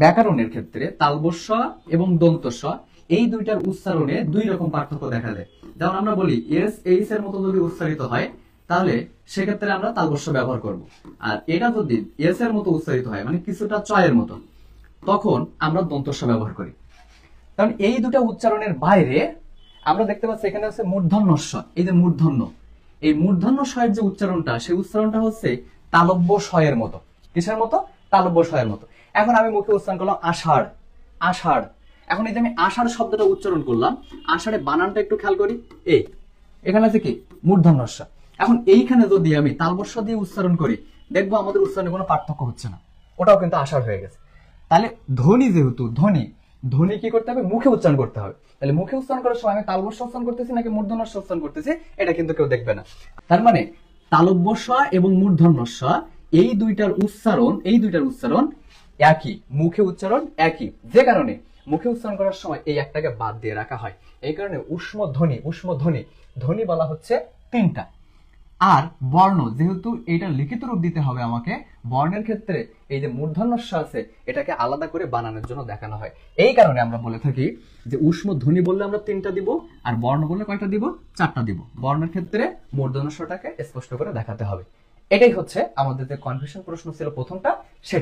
ব্যাকরণের ক্ষেত্রে তালবস্য এবং দন্তস্ব এই দুইটার উচ্চারণে দুই রকম পার্থক্য দেখা যায়। যেমন আমরা বলি এস এইচ এর মতো যদি উচ্চারিত হয় তাহলে সেক্ষেত্রে আমরা তালবস্য ব্যবহার করব, আর এটা যদি এস এর মতো উচ্চারিত হয় মানে কিছুটা চয়ের মতো, তখন আমরা দন্তস্ব ব্যবহার করি। কারণ এই দুটা উচ্চারণের বাইরে আমরা দেখতে পাচ্ছি এখানে হচ্ছে মূর্ধন্য স, এই যে মূর্ধন্য, এই মূর্ধন্য স্বয়ের যে উচ্চারণটা সেই উচ্চারণটা হচ্ছে তালব্য স্বয়ের মতো। কিসের মতো? তালব্য স্বয়ের মতো। এখন আমি মুখে উচ্চারণ করলাম আষাঢ়, আষাঢ়। এখন এই যে আমি আষাঢ় শব্দটা উচ্চারণ করলাম, আষাঢ়ে বানানটা একটু খেয়াল করি, এই এখানে আছে কি মূর্ধন্য স। এখন এইখানে যদি আমি তালবস্য দিয়ে উচ্চারণ করি দেখবো আমাদের উচ্চারণে কোনো পার্থক্য হচ্ছে না, ওটাও কিন্তু আষাঢ় হয়ে গেছে। তাহলে ধ্বনি, যেহেতু ধ্বনি, ধ্বনি কি করতে হবে? মুখে উচ্চারণ করতে হবে। তাহলে মুখে উচ্চারণ করার সময় আমি তালবস্য উচ্চারণ করতেছি নাকি মূর্ধন্য স উচ্চারণ করতেছি এটা কিন্তু কেউ দেখবে না। তার মানে তালব্য স এবং মূর্ধন্য স এই দুইটার উচ্চারণ একই, মুখে উচ্চারণ একই। যে কারণে মুখে উচ্চারণ করার সময় এই একটাকে বাদ দিয়ে রাখা হয়। এই কারণে উষ্ম ধ্বনি, ধ্বনি বলা হচ্ছে তিনটা। আর বর্ণ, যেহেতু এটা লিখিত রূপ দিতে হবে আমাকে, বর্ণের ক্ষেত্রে এই যে মূর্ধন্য স আছে এটাকে আলাদা করে বানানোর জন্য দেখানো হয়। এই কারণে আমরা বলে থাকি যে উষ্ম ধ্বনি বললে আমরা 3টা দিব, আর বর্ণ বললে কয়টা দিব? 4টা দিব। বর্ণের ক্ষেত্রে মূর্ধন্য সটাকে স্পষ্ট করে দেখাতে হবে। এটাই হচ্ছে আমাদের যে কনফিউশন প্রশ্ন ছিল প্রথমটা, সেটা।